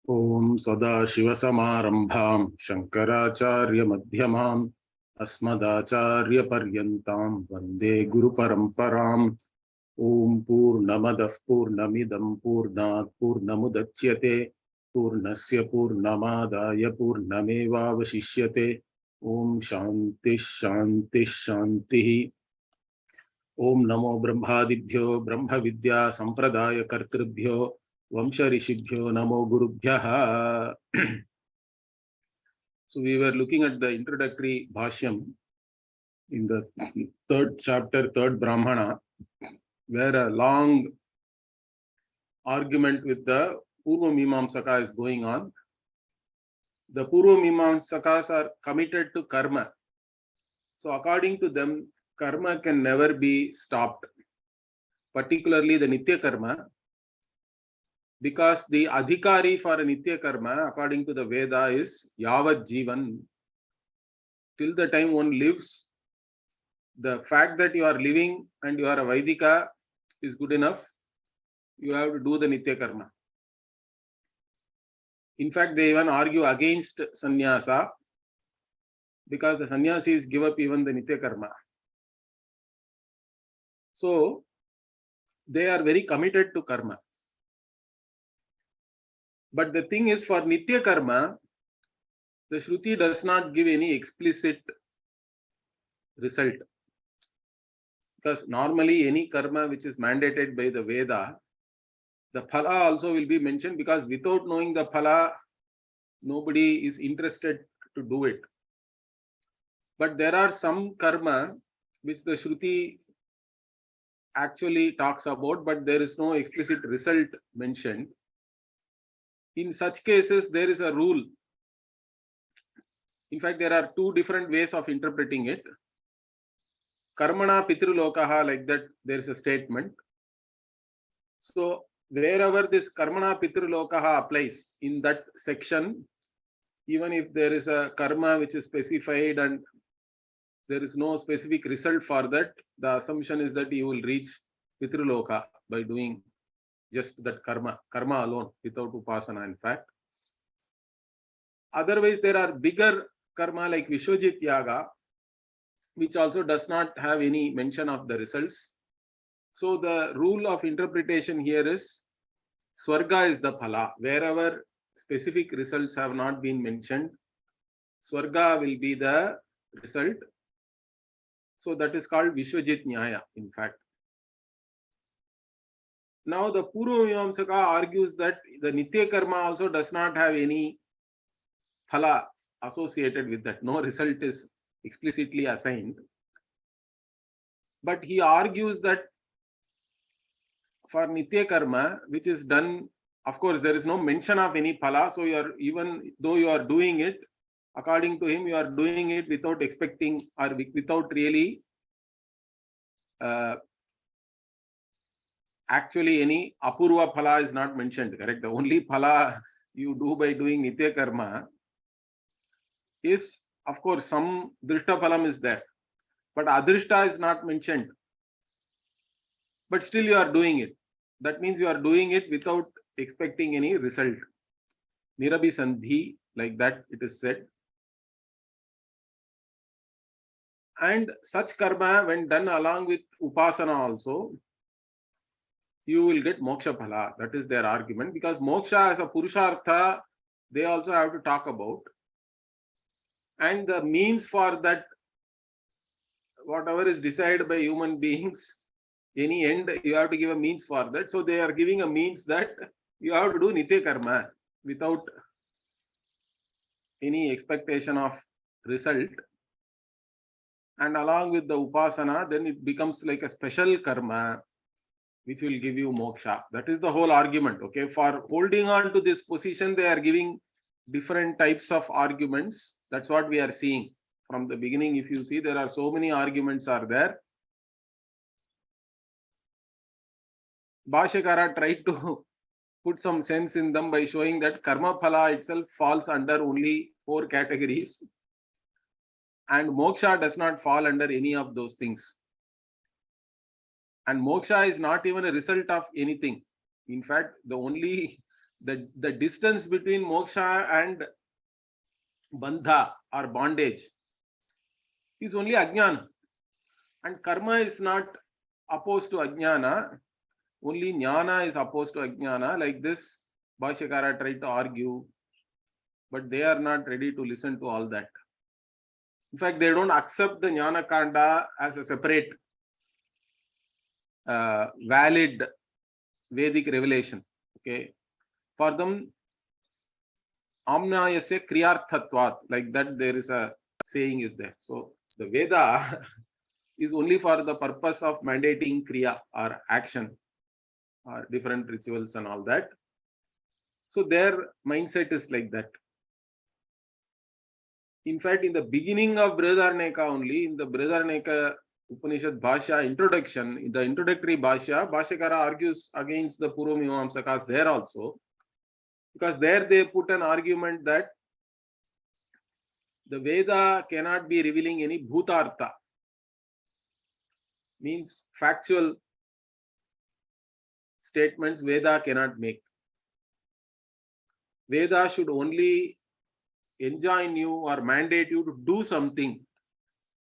Om Sadashivasamarambham Shankaracharya-madhyamam Asmadacharya-paryantam Vande Guru-paramparam. Om Purnamadah Purnamidam Purnat Purnamudachyate Purnasya Purnamadaya Purnamevavashishyate. Om Shanti Shanti Shanti. Om Namo Brahmadibhyo Brahma Vidya Sampradaya Kartribhyo Vamsha Rishibhyo Namo Gurubhyaha. So we were looking at the introductory bhashyam in the third chapter, third Brahmana, where a long argument with the Purva Mimamsaka is going on. The Purva Mimamsakas are committed to karma. So according to them, karma can never be stopped, particularly the Nitya karma, because the adhikari for a Nitya karma, according to the Veda, is Yavad Jivan. Till the time one lives, the fact that you are living and you are a Vaidika is good enough. You have to do the Nitya karma. In fact, they even argue against sannyasa, because the sannyasis give up even the Nitya karma. So they are very committed to karma. But the thing is, for Nitya karma, the Shruti does not give any explicit result. Because normally any karma which is mandated by the Veda, the phala also will be mentioned, because without knowing the phala, nobody is interested to do it. But there are some karma which the Shruti actually talks about, but there is no explicit result mentioned. In such cases, there is a rule. In fact, there are two different ways of interpreting it. Karmana pitrulokaha, like that, there is a statement. So wherever this karmana pitrulokaha applies in that section, even if there is a karma which is specified and there is no specific result for that, the assumption is that you will reach pitruloka by doing just that karma alone, without upasana, in fact. Otherwise, there are bigger karma like Vishwajit Yaga, which also does not have any mention of the results. So the rule of interpretation here is Swarga is the phala. Wherever specific results have not been mentioned, Swarga will be the result. So that is called Vishwajit Nyaya, in fact. Now the Purva Mimamsaka argues that the Nitya karma also does not have any phala associated with that. No result is explicitly assigned. But he argues that for Nitya karma, which is done, of course, there is no mention of any phala. So you are, even though you are doing it, according to him, you are doing it without expecting or without really actually any apurva phala is not mentioned, correct? The only phala you do by doing Nitya karma is, of course, some drishta phalam is there, but adrishta is not mentioned. But still you are doing it. That means you are doing it without expecting any result. Nirabhisandhi, like that it is said. And such karma, when done along with upasana also, you will get moksha phala. That is their argument, because moksha as a purushartha, they also have to talk about. And the means for that, whatever is decided by human beings, any end, you have to give a means for that. So they are giving a means that you have to do Nitya karma without any expectation of result. And along with the upasana, then it becomes like a special karma which will give you moksha. That is the whole argument. Okay, for holding on to this position, they are giving different types of arguments. That's what we are seeing from the beginning. If you see, there are so many arguments are there. Bhashyakara tried to put some sense in them by showing that karma phala itself falls under only 4 categories, and moksha does not fall under any of those things. And moksha is not even a result of anything. In fact, the only the distance between moksha and bandha or bondage is only ajnana. And karma is not opposed to ajnana. Only jnana is opposed to ajnana. Like this, Bhashyakara tried to argue, but they are not ready to listen to all that. In fact, they don't accept the jnana kanda as a separate valid Vedic revelation. Okay, for them, amnayasya kriyarthatvat, like that there is a saying is there. So the Veda is only for the purpose of mandating kriya or action or different rituals and all that. So their mindset is like that. In fact, in the beginning of Brhadaranyaka only, in the Brhadaranyaka Upanishad Bhashya introduction, in the introductory Bhashya, Bhashyakara argues against the Purvamimamsakas there also, because there they put an argument that the Veda cannot be revealing any bhutartha, means factual statements Veda cannot make. Veda should only enjoin you or mandate you to do something.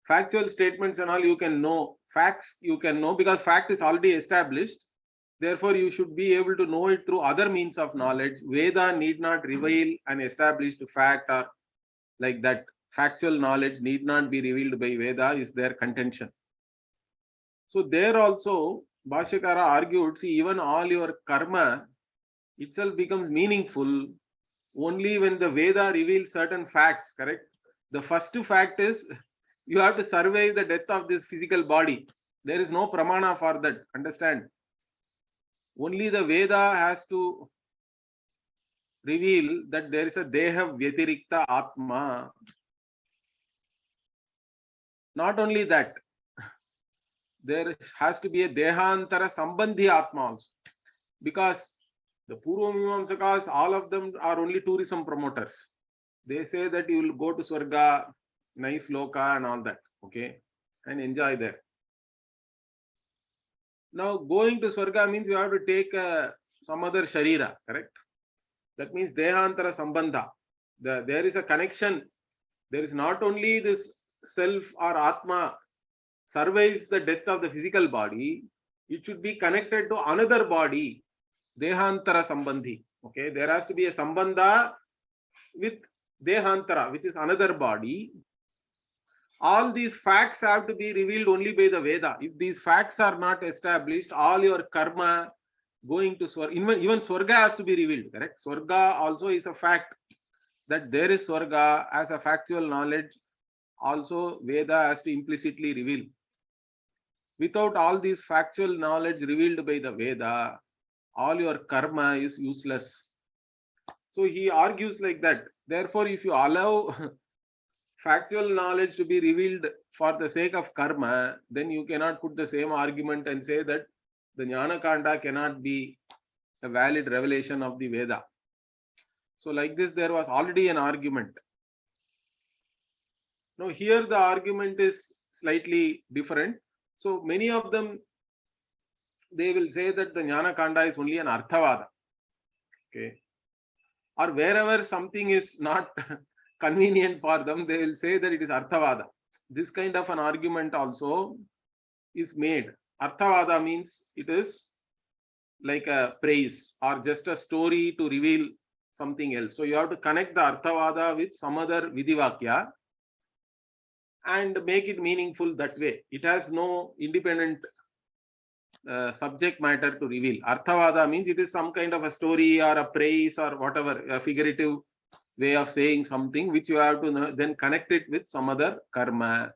Factual statements and all you can know, facts you can know because fact is already established. Therefore, you should be able to know it through other means of knowledge. Veda need not reveal an established fact or like that. Factual knowledge need not be revealed by Veda is their contention. So there also, Bhashyakara argued, see, even all your karma itself becomes meaningful only when the Veda reveals certain facts, correct? The first fact is you have to survive the death of this physical body. There is no pramana for that, understand? Only the Veda has to reveal that there is a Deha Vyatirikta Atma. Not only that, there has to be a Dehantara Sambandhi Atma also. Because the Purvamimamsakas, all of them are only tourism promoters. They say that you will go to Swarga, nice loka and all that, okay, and enjoy there. Now, going to Swarga means you have to take some other Sharira, correct? That means Dehantara Sambandha. There is a connection. There is not only this self or Atma survives the death of the physical body, it should be connected to another body, Dehantara Sambandhi. Okay, there has to be a Sambandha with Dehantara, which is another body. All these facts have to be revealed only by the Veda. If these facts are not established, all your karma going to Swarga, even Swarga has to be revealed, correct? Swarga also is a fact that there is Swarga as a factual knowledge. Also, Veda has to implicitly reveal. Without all these factual knowledge revealed by the Veda, all your karma is useless. So he argues like that. Therefore, if you allow factual knowledge to be revealed for the sake of karma, then you cannot put the same argument and say that the Jnana Kanda cannot be a valid revelation of the Veda. So like this, there was already an argument. Now here the argument is slightly different. So many of them, they will say that the Jnana Kanda is only an Arthavada. Okay. Or wherever something is not convenient for them, they will say that it is Arthavada. This kind of an argument also is made. Arthavada means it is like a praise or just a story to reveal something else. So you have to connect the Arthavada with some other Vidivakya and make it meaningful that way. It has no independent subject matter to reveal. Arthavada means it is some kind of a story or a praise or whatever, a figurative way of saying something which you have to then connect it with some other karma.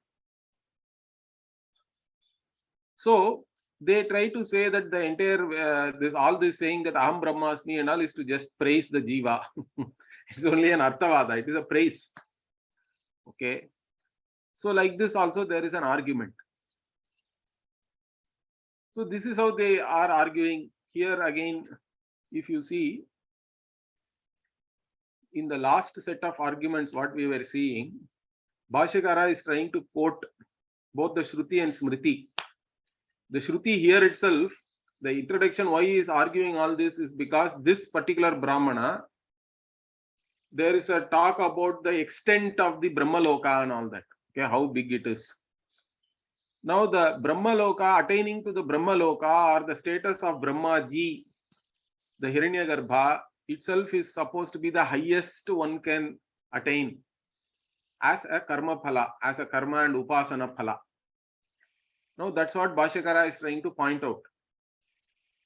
So they try to say that the entire all this saying that Aham Brahmasmi and all is to just praise the Jiva. It's only an Arthavada, it is a praise. Okay. So like this also there is an argument. So this is how they are arguing. Here again, if you see, in the last set of arguments what we were seeing, Bhashyakara is trying to quote both the Shruti and Smriti. The Shruti here itself The introduction, why he is arguing all this, is because this particular Brahmana, there is a talk about the extent of the Brahmaloka and all that. Okay, how big it is. Now the Brahmaloka, attaining to the Brahmaloka or the status of Brahmaji, the Hiranyagarbha itself is supposed to be the highest one can attain as a karma phala, as a karma and upasana phala. Now that's what Bhashyakara is trying to point out.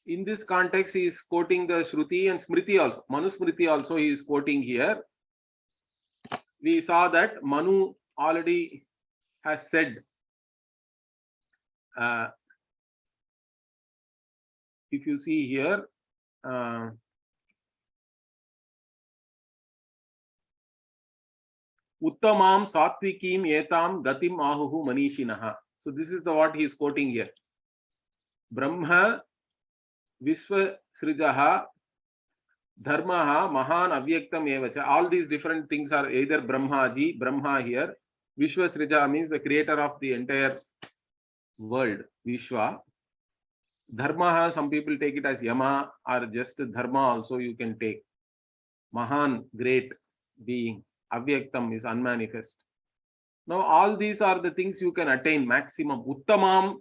In this context, he is quoting the Shruti and Smriti also. Manu Smriti also he is quoting here. We saw that Manu already has said, if you see here, Uttamam Satvikim Etam Gatim Ahuhu Manishinaha. So this is the what he is quoting here. Brahma Vishwa Srijaha Dharmaha Mahan Avyaktam Evacha. All these different things are either Brahmaji, Brahma here. Vishwa Srija means the creator of the entire world, Vishwa. Dharmaha, some people take it as Yama, or just Dharma also you can take. Mahan, great being. Avyaktam is unmanifest. Now all these are the things you can attain maximum. Uttamam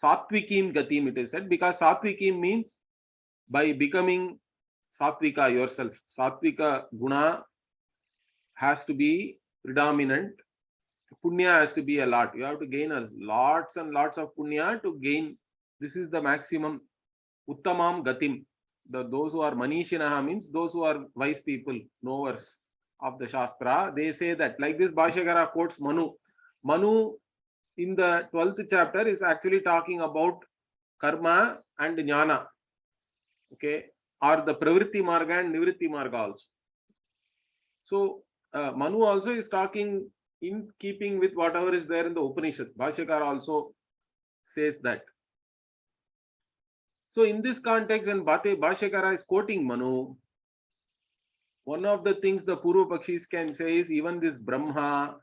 Satvikim Gatim, it is said, because Satvikim means by becoming Satvika yourself. Satvika guna has to be predominant. Punya has to be a lot. You have to gain a lots and lots of punya to gain. This is the maximum. Uttamam Gatim. Those who are Manishinaha means those who are wise people, knowers of the Shastra. They say that, like this Bhashyakara quotes Manu. Manu in the 12th chapter is actually talking about karma and jnana. Okay, or the pravritti marga and nivritti marga also. So Manu also is talking in keeping with whatever is there in the Upanishad. Bhashyakara also says that. So in this context, when Bhashyakara is quoting Manu, one of the things the Purva Pakshis can say is even this Brahma,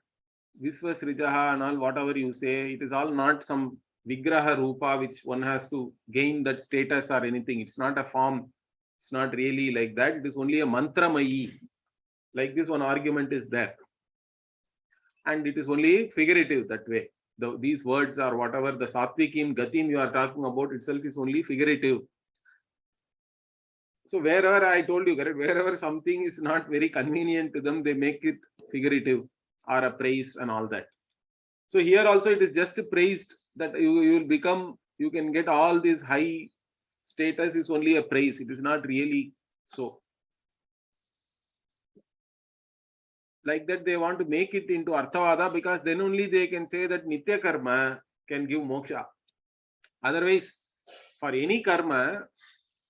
Visvasrijaha and all whatever you say, it is all not some Vigraha Rupa which one has to gain that status or anything. It's not a form. It's not really like that. It is only a Mantramayi. Like this one argument is there. And it is only figurative that way. These words or whatever, the Satvikim, Gatim you are talking about itself is only figurative. So wherever I told you, correct, wherever something is not very convenient to them, they make it figurative or a praise and all that. So here also it is just praised that you will become, you can get all this high status is only a praise. It is not really so. Like that they want to make it into Arthavada because then only they can say that Nitya Karma can give moksha. Otherwise, for any karma,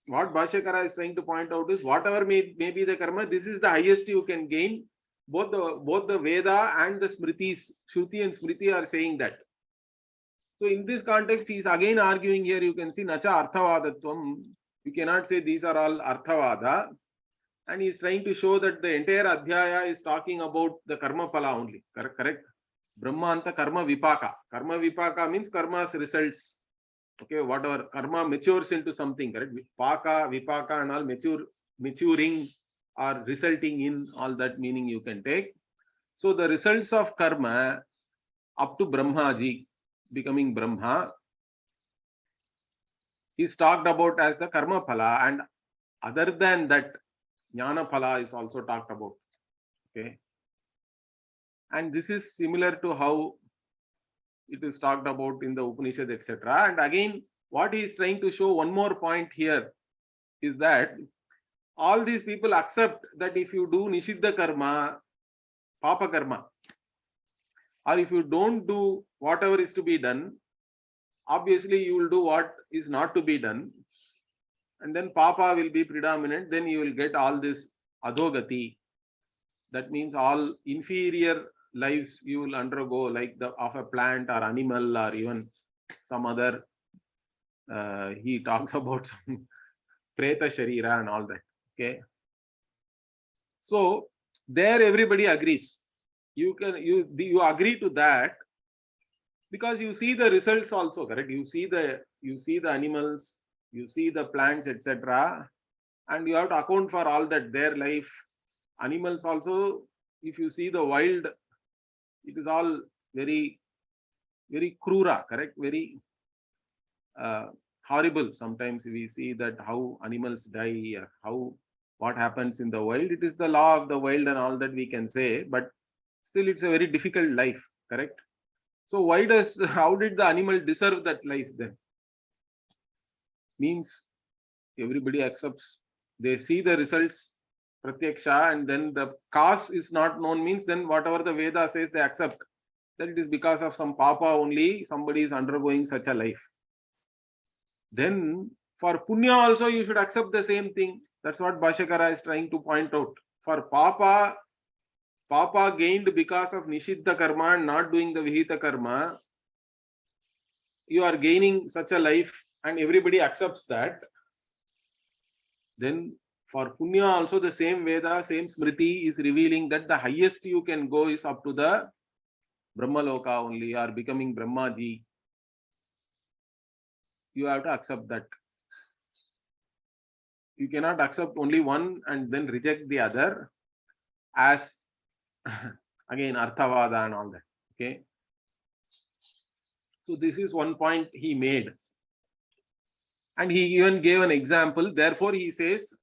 what Bhashyakara is trying to point out is whatever may be the karma, this is the highest you can gain. Both the Veda and the Smritis, Shruti and Smriti are saying that. So in this context, he is again arguing here, you can see Nacha Arthavadatvam. You cannot say these are all Arthavada. And he is trying to show that the entire Adhyaya is talking about the Karma Phala only. Correct? Brahmanta Karma Vipaka. Karma Vipaka means karma's results. Okay, whatever karma matures into something, correct? Vipaka and all maturing or resulting in, all that meaning you can take. So the results of karma up to Brahmaji, becoming Brahma, is talked about as the karma phala, and other than that, jnana phala is also talked about. Okay, and this is similar to how it is talked about in the Upanishad, etc. And again, what he is trying to show, one more point here, is that all these people accept that if you do Nishiddha karma, Papa karma, or if you don't do whatever is to be done, obviously you will do what is not to be done, and then Papa will be predominant, then you will get all this Adhogati. That means all inferior lives you will undergo, like the of a plant or animal or even some other. He talks about some Preta Sharira and all that. Okay. So there everybody agrees. You agree to that because you see the results also, correct? You see the animals, You see the plants, etc., and you have to account for all that, their life. Animals also, if you see the wild, it is all very, very krura, correct? Very horrible. Sometimes we see that how animals die, how what happens in the wild. It is the law of the wild and all that we can say, but still it's a very difficult life, correct? So why does, how did the animal deserve that life then? Means everybody accepts, they see the results pratyaksha, and then the cause is not known, means then whatever the Veda says they accept, that it is because of some papa only somebody is undergoing such a life. Then for punya also you should accept the same thing. That's what Bhashyakara is trying to point out. For papa gained because of nishiddha karma and not doing the vihita karma, you are gaining such a life and everybody accepts that. Then for punya also the same Veda, same Smriti is revealing that the highest you can go is up to the Brahmaloka only, or becoming Brahmaji. You have to accept that. You cannot accept only one and then reject the other as again Arthavada and all that. Okay. So this is one point he made. And he even gave an example. Therefore, he says,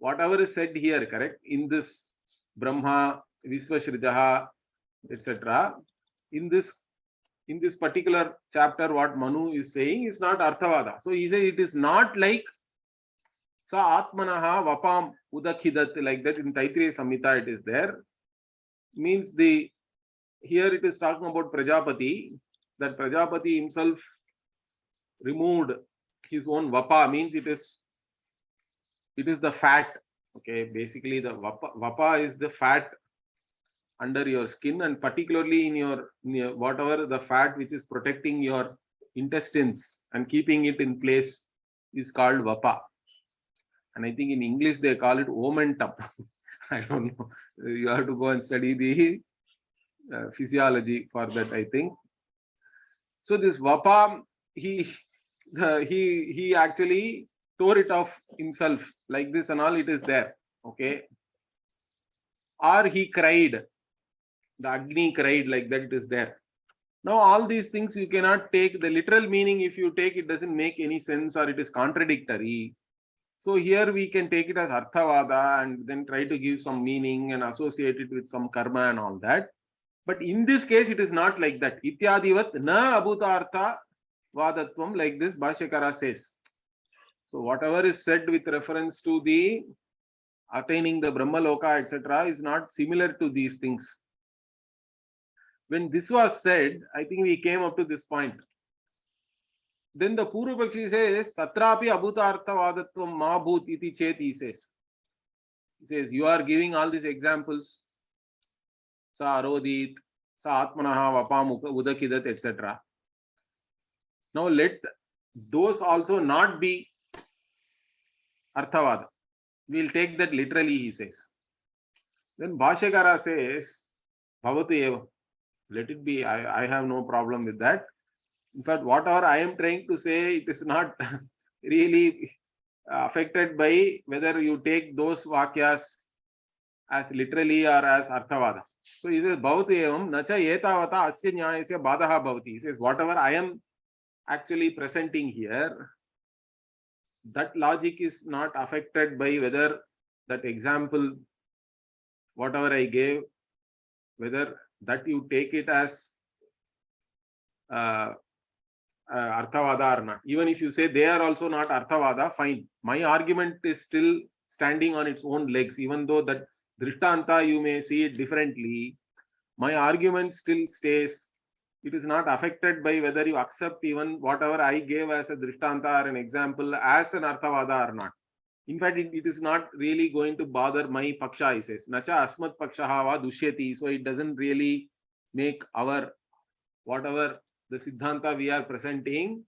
whatever is said here, correct, in this Brahma, Visvashrijaha, etc., in this particular chapter, what Manu is saying is not Arthavada. So he says it is not like Sa Atmanaha Vapam Udakhidat, like that in Taittiriya Samhita it is there. Means here it is talking about Prajapati, that Prajapati himself removed his own vapa, means it is the fat. Okay, basically the vapa is the fat under your skin, and particularly in your whatever the fat which is protecting your intestines and keeping it in place is called vapa. And I think in English they call it omentum. I don't know. You have to go and study the physiology for that, I think. So this vapa, he actually tore it off himself like this and all, it is there. Okay. Or he cried, the Agni cried, like that it is there. Now all these things you cannot take the literal meaning. If you take, it doesn't make any sense or it is contradictory. So here we can take it as Arthavada and then try to give some meaning and associate it with some karma and all that. But in this case, it is not like that. Ityadivat na abhutartha vadatvam, like this Bhashyakara says. So whatever is said with reference to the attaining the Brahmaloka, etc., is not similar to these things. When this was said, I think we came up to this point. Then the Purvapakshi says, Tatrapi abhutartha vadatvam ma bhut iti chet, he says. He says, you are giving all these examples. Sa arodit, sa atmanaha vapam udakidat, etc. Now let those also not be Arthavada. We'll take that literally, he says. Then Bhashyakara says, Bhavatu eva. Let it be. I have no problem with that. In fact, whatever I am trying to say, it is not really affected by whether you take those vakyas as literally or as Arthavada. So he says, Bhavatu evam nacha etavata asya nyayasya badaha bhavati. He says, whatever I am actually presenting here, that logic is not affected by whether that example, whatever I gave, whether that you take it as Arthavada or not. Even if you say they are also not Arthavada, fine. My argument is still standing on its own legs, even though that Drishtanta you may see it differently. My argument still stays. It is not affected by whether you accept even whatever I gave as a Drishtanta or an example as an Arthavada or not. In fact, it is not really going to bother my paksha, he says. Nacha asmat pakshaha va dushyati. So it doesn't really make our, whatever the Siddhanta we are presenting,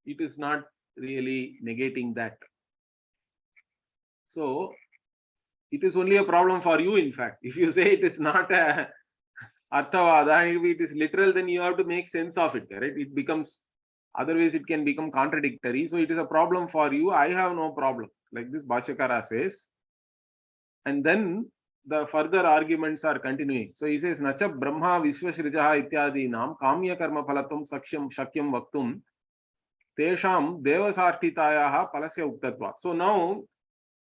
it is not really negating that. So it is only a problem for you, in fact. If you say it is not a Arthavada and if it is literal, then you have to make sense of it, right? It becomes Otherwise, it can become contradictory. So it is a problem for you. I have no problem. Like this Bhashyakara says. And then the further arguments are continuing. So he says, Nacha Brahma Vishwashrijaha Ityadi Nam Kamya Karma Phalatum Shakyam Vaktum Tesham Devasartitayaha Palasya Uktatva. So now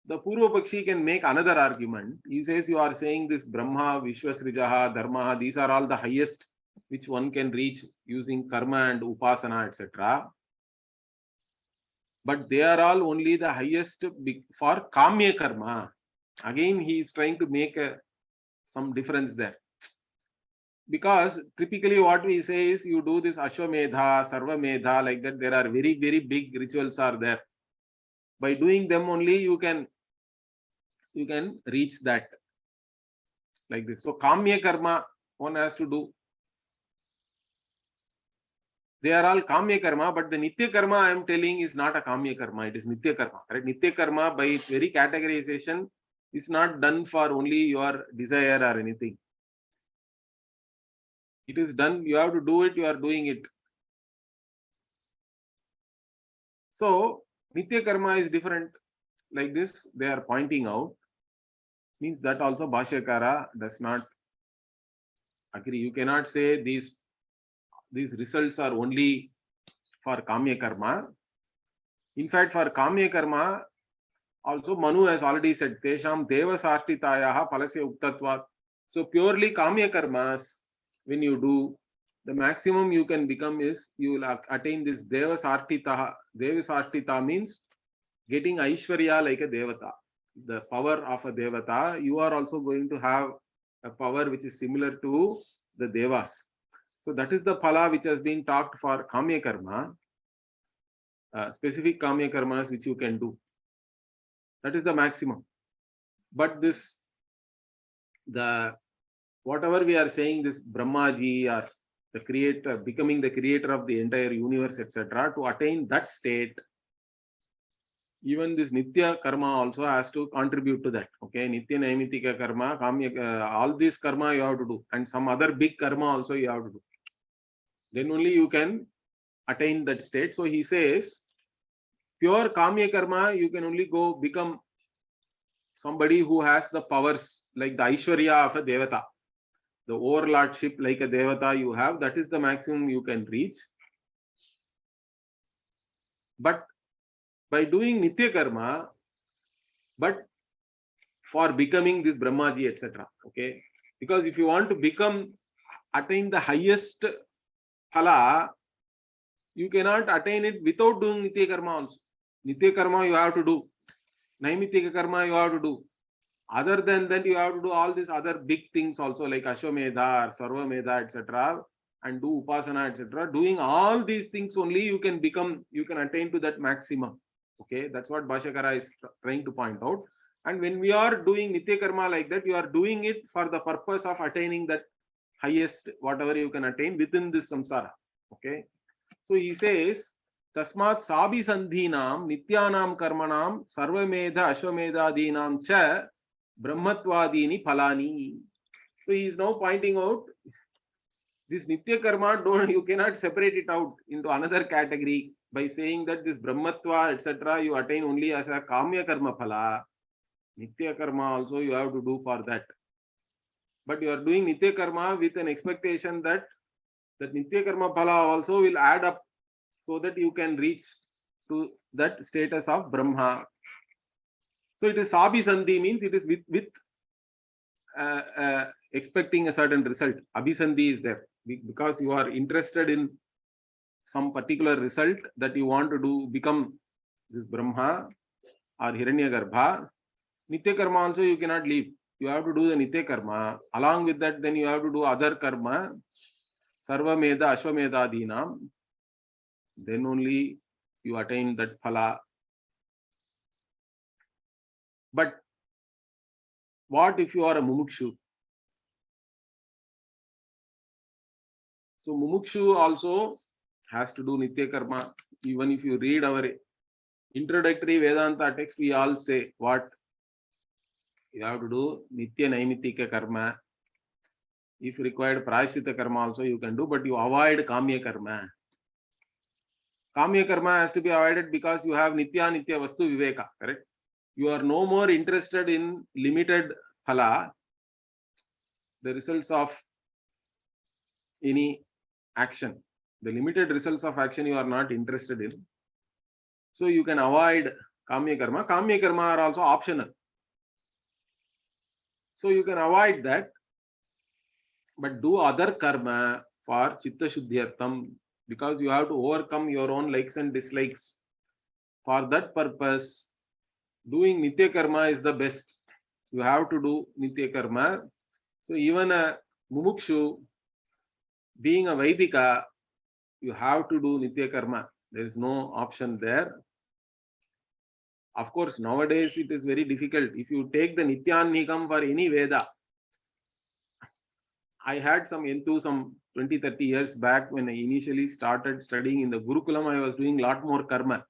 the Purva Pakshi can make another argument. He says, you are saying this Brahma, Vishwasrijaha, Dharma, these are all the highest which one can reach using karma and upasana, etc. But they are all only the highest for kamya karma. Again, he is trying to make some difference there. Because typically what we say is you do this Ashwamedha, Sarvamedha, like that, there are very, very big rituals are there. By doing them only you can reach that. Like this. So kamya karma one has to do. They are all kamya karma, but the nitya karma I am telling is not a kamya karma, it is nitya karma. Right? Nitya karma by its very categorization is not done for only your desire or anything. It is done, you have to do it, you are doing it. So nitya karma is different. Like this, they are pointing out. Means that also Bhashyakara does not agree. You cannot say these results are only for kamya karma. In fact, for kamya karma, also Manu has already said, Tesham Devasartitayaha Palasya Uktatvat. So purely kamya karmas, when you do, the maximum you can become is, you will attain this Devasartita. Devasartita means getting Aishwarya like a Devata. The power of a Devata, you are also going to have a power which is similar to the Devas. So that is the phala which has been talked for kamya karma, specific kamya karmas which you can do. That is the maximum. But this, whatever we are saying, this Brahmaji or the creator, becoming the creator of the entire universe, etc., to attain that state, even this Nitya karma also has to contribute to that. Okay, Nitya Naimitika karma, kamya, all this karma you have to do, and some other big karma also you have to do. Then only you can attain that state. So he says, pure kamya karma, you can only go become somebody who has the powers like the Aishwarya of a Devata. The overlordship like a Devata you have, that is the maximum you can reach. But by doing Nitya karma, but for becoming this Brahmaji, etc. Okay, because if you want to attain the highest phala, you cannot attain it without doing Nitya karma also. Nitya karma you have to do, Naimitika karma you have to do. Other than that, you have to do all these other big things also, like Ashwamedha, Sarvamedha, etc., and do Upasana, etc. Doing all these things only you can attain to that maximum. Okay, that's what Bhashyakara is trying to point out. And when we are doing Nitya karma like that, you are doing it for the purpose of attaining that highest, whatever you can attain within this samsara. Okay, so he says, Tasmat Sabi Sandhinam Nityanam Karmanam Sarvamedha Ashwamedhadinam Cha Brahmatvadini Phalani. So he is now pointing out this Nitya karma, you cannot separate it out into another category by saying that this Brahmatva, etc., you attain only as a Kamya karma phala. Nitya karma also you have to do for that. But you are doing Nitya karma with an expectation that Nitya karma phala also will add up so that you can reach to that status of Brahma. So it is Sabi Sandhi, means it is with expecting a certain result. Abhisandhi is there because you are interested in some particular result that you want to do, become this Brahma or Hiranyagarbha. Nitya karma also you cannot leave. You have to do the Nitya karma. Along with that, then you have to do other karma, Sarvamedha, Ashwamedhadinam. Then only you attain that phala. But what if you are a mumukshu? So mumukshu also has to do Nitya karma. Even if you read our introductory Vedanta text, we all say what you have to do: Nitya Naimitika karma. If required, Prayaschitta karma also you can do, but you avoid Kamya karma. Kamya karma has to be avoided because you have nitya nitya vastu viveka, correct? You are no more interested in limited phala, the results of any action. The limited results of action you are not interested in. So you can avoid kamya karma. Kamya karma are also optional. So you can avoid that, but do other karma for chitta shuddhyartham, because you have to overcome your own likes and dislikes. For that purpose, doing nitya karma is the best. You have to do nitya karma. So even a mumukshu, being a Vaidika, you have to do nitya karma. There is no option there. Of course, nowadays it is very difficult. If you take the Nityanikam for any Veda, I had some enthu some 20-30 years back when I initially started studying in the Gurukulam, I was doing a lot more karma.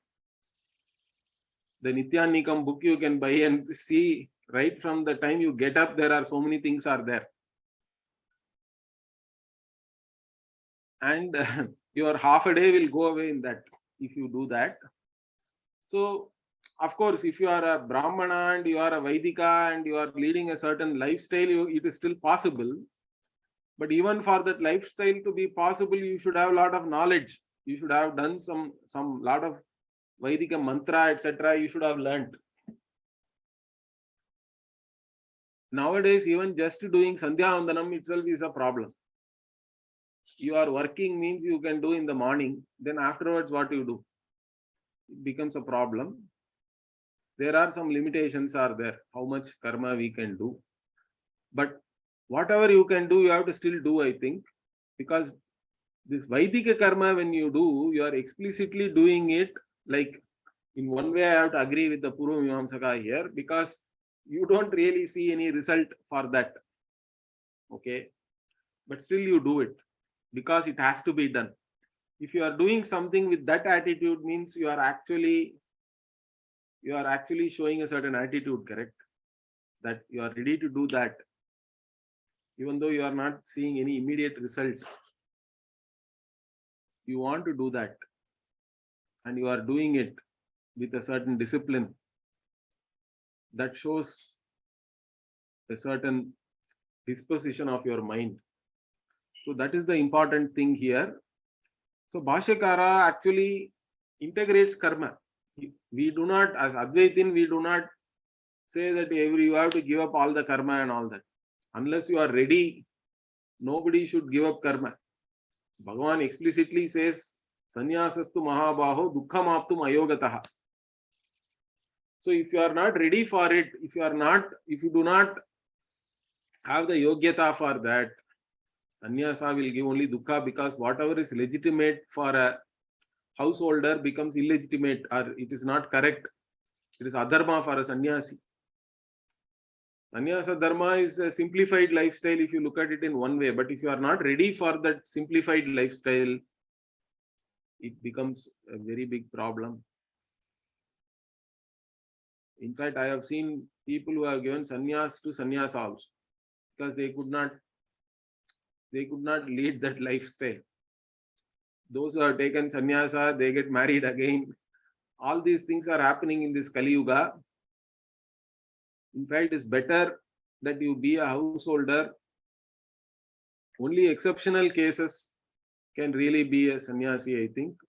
The Nityanikam book you can buy and see right from the time you get up, there are so many things are there. And your half a day will go away in that if you do that. So, of course, if you are a Brahmana and you are a Vaidika and you are leading a certain lifestyle, it is still possible. But even for that lifestyle to be possible, you should have a lot of knowledge. You should have done some lot of Vaidika mantra, etc. You should have learnt. Nowadays, even just doing Sandhya Vandanam itself is a problem. You are working means you can do in the morning. Then afterwards, what you do? It becomes a problem. There are some limitations are there, how much karma we can do. But whatever you can do, you have to still do, I think. Because this Vaidika karma, when you do, you are explicitly doing it. Like, in one way, I have to agree with the Purva Mimamsaka here, because you don't really see any result for that. Okay. But still you do it, because it has to be done. If you are doing something with that attitude, means you are actually showing a certain attitude, correct? That you are ready to do that, even though you are not seeing any immediate result. You want to do that, and you are doing it with a certain discipline. That shows a certain disposition of your mind. So that is the important thing here. So Bhashyakara actually integrates karma. We do not, as Advaitin, we do not say that you have to give up all the karma and all that. Unless you are ready, nobody should give up karma. Bhagavan explicitly says, Sanyasastu Mahabaho Dukkham Aptum Ayogataha. So if you are not ready for it, if you do not have the yogyata for that, sannyasa will give only dukkha, because whatever is legitimate for a householder becomes illegitimate, or it is not correct. It is adharma for a sannyasi. Sannyasa dharma is a simplified lifestyle if you look at it in one way, but if you are not ready for that simplified lifestyle, it becomes a very big problem. In fact, I have seen people who have given sannyas to sannyasa also, because they could not lead that lifestyle. Those who have taken sannyasa, they get married again. All these things are happening in this Kali Yuga. In fact, it's better that you be a householder. Only exceptional cases can really be a sannyasi, I think.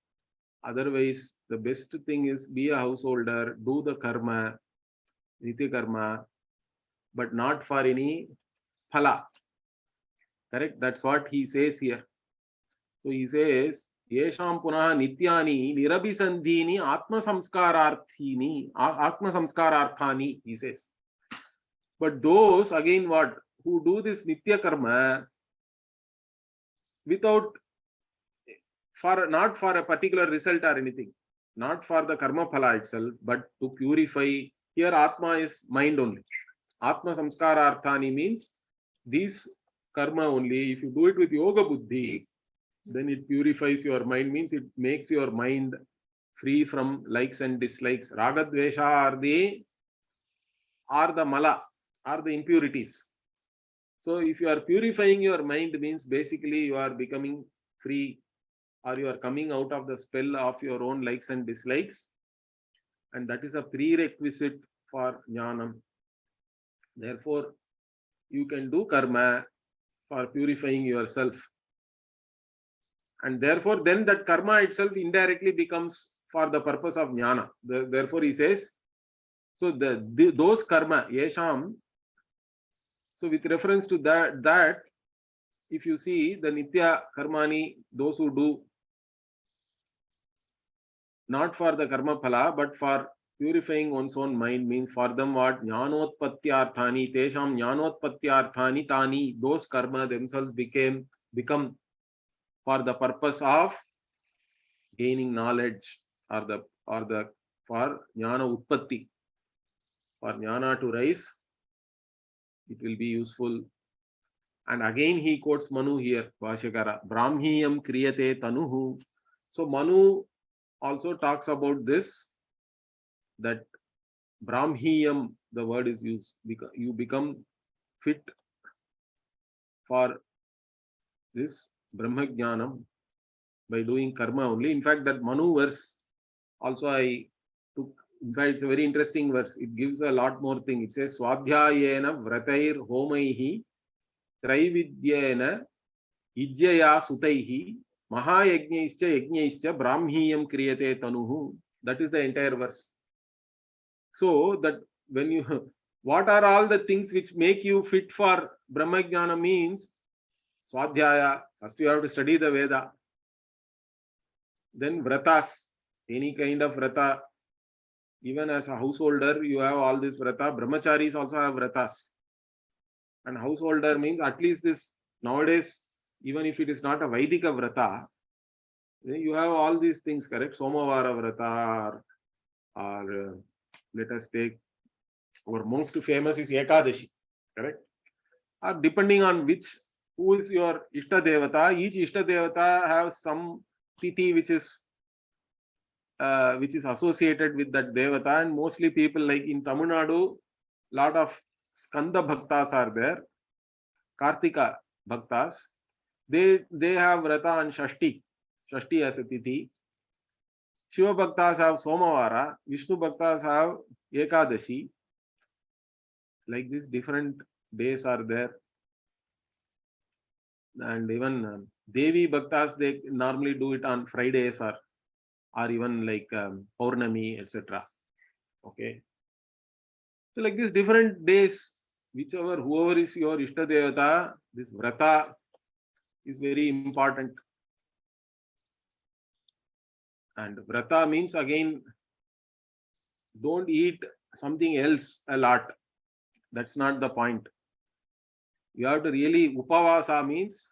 Otherwise, the best thing is be a householder, do the karma, nitya karma, but not for any phala. Correct? That's what he says here. So he says, Yesham punaha nityani nirabhisandhini atma samskararthani, he says. But those, again, who do this nitya karma without, not for a particular result or anything, not for the karma phala itself, but to purify. Here atma is mind only. Atma samskararthani means these karma only. If you do it with yoga buddhi, then it purifies your mind, means it makes your mind free from likes and dislikes. Raga dvesha are the mala, are the impurities. So if you are purifying your mind, means basically you are becoming free or you are coming out of the spell of your own likes and dislikes, and that is a prerequisite for jnanam. Therefore, you can do karma for purifying yourself, and therefore then that karma itself indirectly becomes for the purpose of jnana. Therefore he says, so those karma yesham, so with reference to that if you see the nitya karmani, those who do not for the karma phala but for purifying one's own mind, means for them what? Jnanotpatyarthani, tesham jnanotpatyarthani tani, those karma themselves become for the purpose of gaining knowledge, or the for jnana utpatti, for jnana to rise, it will be useful. And again he quotes Manu here, Bhashyakara, Brahmiyam kriyate tanuhu. So Manu also talks about this, that Brahmiyam, the word is used, you become fit for this Brahmajnanam by doing karma only. In fact, that Manu verse also I took, in fact, it's a very interesting verse. It gives a lot more thing. It says, Swadhyayena vratair homaihi traividyena ijyaya sutaihi mahayajnaischa yajnaischa brahmiyam kriyate tanuhu. That is the entire verse. So that when you, what are all the things which make you fit for Brahmajnana means Swadhyaya, first you have to study the Veda. Then vratas, any kind of vrata, even as a householder, you have all this vrata. Brahmacharis also have vratas. And householder means at least this nowadays, even if it is not a Vaidika vrata, you have all these things, correct? Somavara vrata, or let us take our most famous is Ekadashi, correct? Or depending on who is your Ishta Devata, each Ishta Devata has some tithi which is associated with that Devata, and mostly people like in Tamil Nadu, lot of Skanda Bhaktas are there, Kartika Bhaktas. They have Vrata and Shashti as a tithi. Shiva Bhaktas have Somavara, Vishnu Bhaktas have Ekadashi. Like this, different days are there. And even Devi Bhaktas, they normally do it on Fridays or even like Paurnami, etc. Okay. So like this, different days, whoever is your Ishta Devata, this Vrata is very important. And Vrata means again, don't eat something else a lot. That's not the point. You have to really, Upavasa means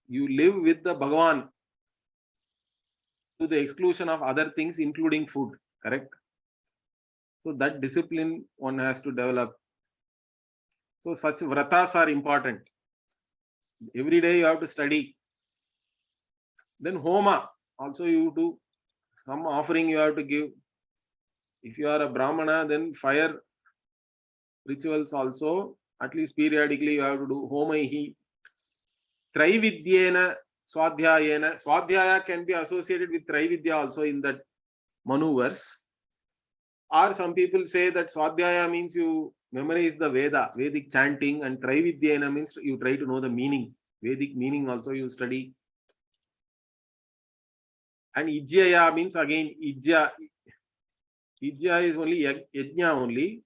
you live with the Bhagavan to the exclusion of other things, including food, correct? So that discipline one has to develop. So such vratas are important. Every day you have to study. Then Homa, also you do some offering you have to give. If you are a Brahmana, then fire rituals also, at least periodically you have to do Homaihi. Traividyena Swadhyayena. Swadhyaya can be associated with Traividya also in that Manu verse. Or some people say that Swadhyaya means you memorize the Veda, Vedic chanting, and Traividyena means you try to know the meaning. Vedic meaning also you study. And Ijyaya means again Ijya. Ijya is only Yajna only.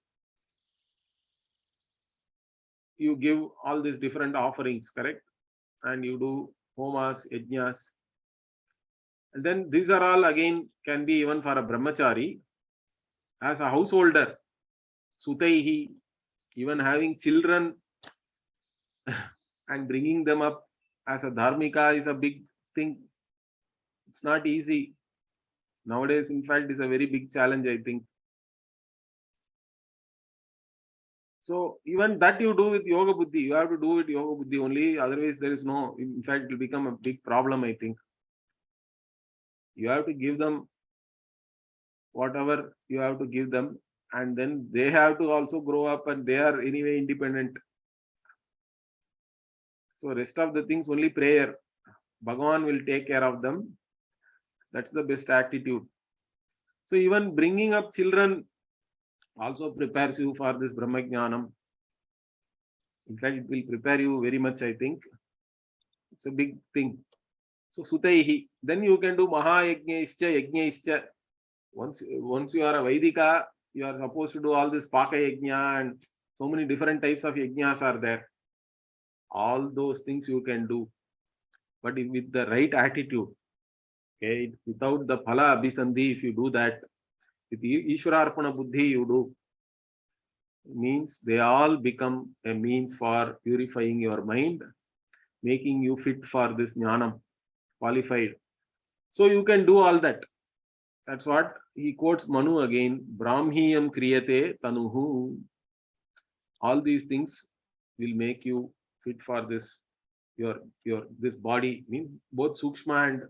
You give all these different offerings, correct? And you do homas, yajnas. And then these are all again can be even for a brahmachari. As a householder, sutaihi, even having children and bringing them up as a dharmika is a big thing. It's not easy. Nowadays, in fact, it's a very big challenge, I think. So even that you do with yoga buddhi, you have to do with yoga buddhi only. Otherwise, there is no, in fact, it will become a big problem, I think. You have to give them whatever you have to give them, and then they have to also grow up, and they are anyway independent. So rest of the things only prayer. Bhagavan will take care of them. That's the best attitude. So even bringing up children also prepares you for this Brahmajnanam. In fact, it will prepare you very much, I think. It's a big thing. So Sutaihi. Then you can do Mahayajnaischa, Yajnaischa. Once you are a Vaidika, you are supposed to do all this Paka Yajna, and so many different types of Yajnas are there. All those things you can do, but with the right attitude. Okay, without the Phala Abhisandhi, if you do that, with Ishwararpana Buddhi you do, means they all become a means for purifying your mind, making you fit for this jnanam, qualified. So you can do all that. That's what he quotes Manu again, Brahmiyam kriyate tanuhu. All these things will make you fit for this, your this body, means both Sukshma and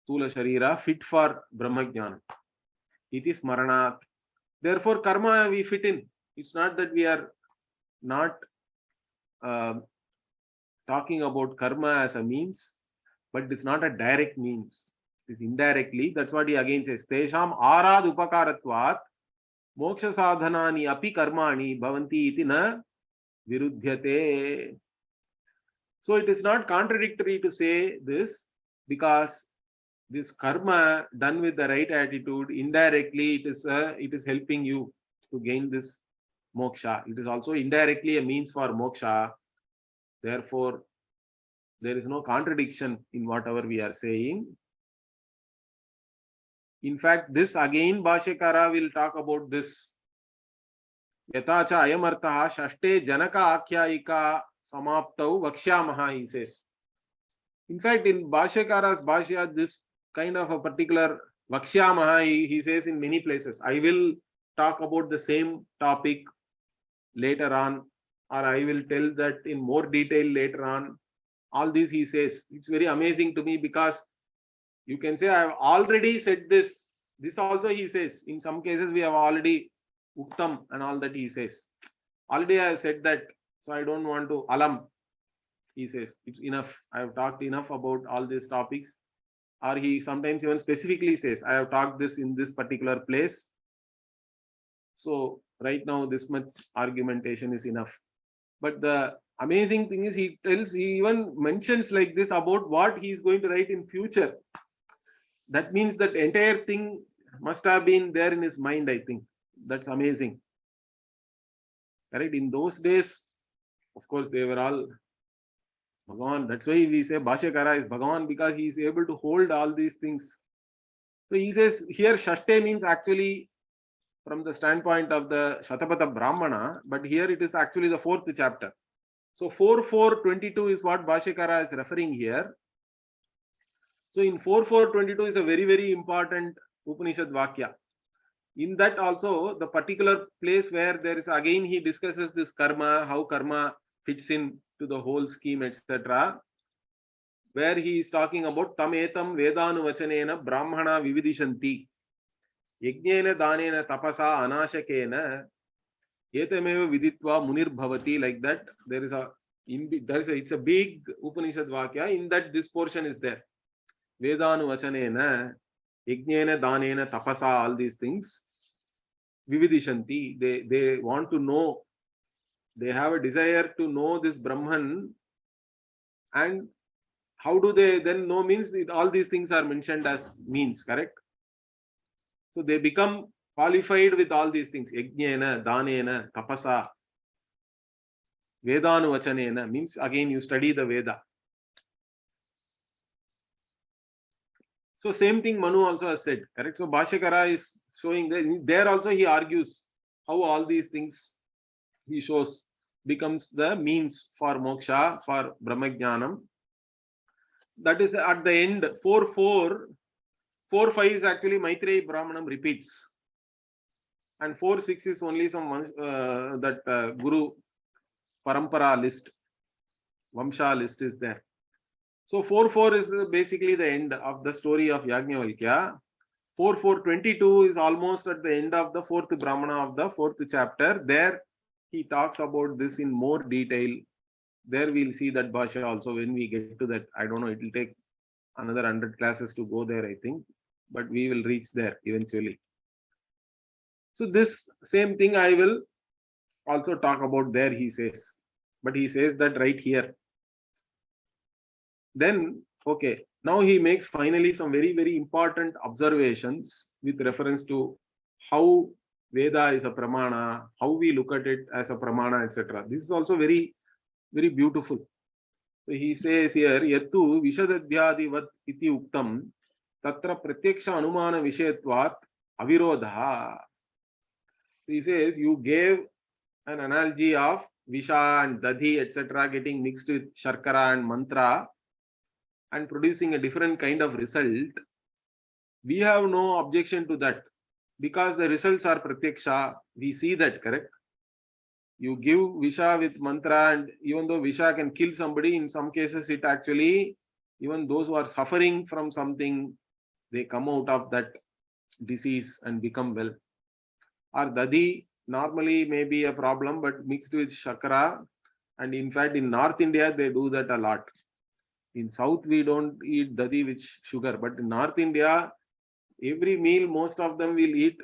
Stula Sharira, fit for Brahmajnana. It is Maranat. Therefore, karma we fit in. It's not that we are not talking about karma as a means, but it's not a direct means. It is indirectly. That's what he again says. Tesham arad upakaratvat moksha sadhanani api karmani bhavanti iti na virudhyate. So it is not contradictory to say this, because this karma done with the right attitude, indirectly it is helping you to gain this moksha. It is also indirectly a means for moksha. Therefore, there is no contradiction in whatever we are saying. In fact, this again Bhashyakara will talk about this. Yatacha ayamartaha shashte janaka akhyayika samaptau vakshyamaha, he says. In fact, in Bhashyakara's Bhashya, this kind of a particular vakshyamaha, he says in many places. I will talk about the same topic later on, or I will tell that in more detail later on. All this he says. It's very amazing to me, because you can say I have already said this. This also he says. In some cases we have already uktam and all that he says. Already I have said that, so I don't want to alam. He says it's enough. I have talked enough about all these topics. Or he sometimes even specifically says, I have talked this in this particular place. So right now this much argumentation is enough. But the amazing thing is, he even mentions like this about what he is going to write in future. That means that entire thing must have been there in his mind, I think. That's amazing. Correct? In those days, of course, they were all Bhagavan. That's why we say Bhashyakara is Bhagavan, because he is able to hold all these things. So he says here Shashte means actually from the standpoint of the Shatapatha Brahmana, but here it is actually the 4th chapter. So 4.4.22 is what Bhashyakara is referring here. So in 4.4.22 is a very, very important Upanishad Vakya. In that also, the particular place where there is, again he discusses this karma, how karma fits in to the whole scheme, etc. Where he is talking about tam etam vedanu vachanena brahmana vividishanti yajnena danena tapasa anashakena etameva viditva munir bhavati, like that. There is it's a big Upanishad Vakya. In that this portion is there. Vedanu vachanena yajnena danena tapasa, all these things. Vividishanti, they want to know, they have a desire to know this Brahman. And how do they then know? Means all these things are mentioned as means, correct? So they become qualified with all these things. Yajnena, danena, tapasa, vedanu vachanena, means again you study the Veda. So same thing Manu also has said, correct? So Bhashyakara is showing that there also he argues how all these things he shows becomes the means for moksha, for Brahmajnanam. That is at the end. 4.4, 4.5 is actually Maitreyi Brahmanam repeats, and 4.6 is only some Guru Parampara list, Vamsha list is there. So 4.4 is basically the end of the story of Yajnavalkya. 4.4.22 is almost at the end of the 4th Brahmana of the 4th chapter. There he talks about this in more detail. There we'll see that Bhashya also when we get to that. I don't know, it will take another 100 classes to go there, I think. but we will reach there eventually. So this same thing I will also talk about there, he says. But he says that right here. Then, okay, now he makes finally some very, very important observations with reference to how Veda is a pramana, how we look at it as a pramana, etc. This is also very, very beautiful. So he says here, Yattu Vishadadhyadivat iti uktam tatra pratyaksha anumana vishayatvat avirodha. He says, you gave an analogy of Visha and Dadhi, etc., getting mixed with Sharkara and Mantra and producing a different kind of result. We have no objection to that because the results are pratyaksha. We see that, correct? You give Visha with Mantra, and even though Visha can kill somebody, in some cases it actually, even those who are suffering from something, they come out of that disease and become well. Or Dadhi normally may be a problem, but mixed with Shakara, and in fact in North India they do that a lot. In South we don't eat Dadhi with sugar, but in North India every meal most of them will eat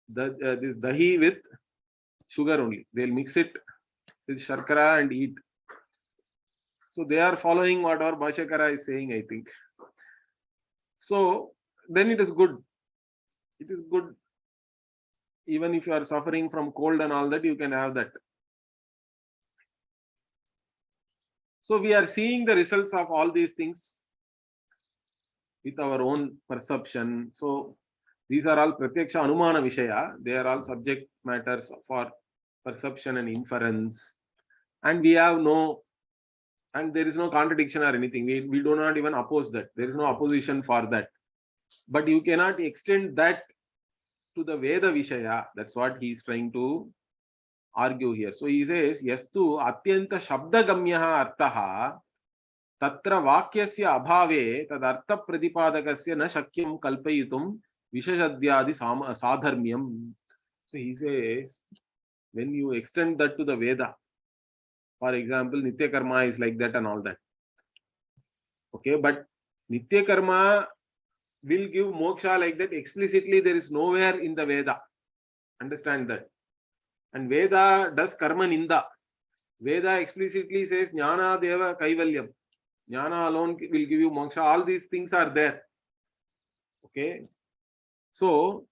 this Dahi with sugar only. They'll mix it with Sharkara and eat. So they are following what our Bhashyakara is saying, I think. So then it is good. It is good. Even if you are suffering from cold and all that, you can have that. So we are seeing the results of all these things with our own perception. So these are all pratyaksha anumana vishaya. They are all subject matters for perception and inference. And we have no, and there is no contradiction or anything. We do not even oppose that. There is no opposition for that. But you cannot extend that to the Veda Vishaya. That's what he is trying to argue here. So he says, Yastu atyanta shabdagamyaha artaha tatra vakyasya abhave tadartha pradipadakasya na shakyam kalpayitum vishashadhyadi sadharmyam. So he says, when you extend that to the Veda, for example, Nitya Karma is like that and all that. Okay, but Nitya Karma will give moksha like that explicitly. There is nowhere in the Veda. Understand that. And Veda does karma ninda. Veda explicitly says jnana deva kaivalyam. Jnana alone will give you moksha. All these things are there. Okay. So,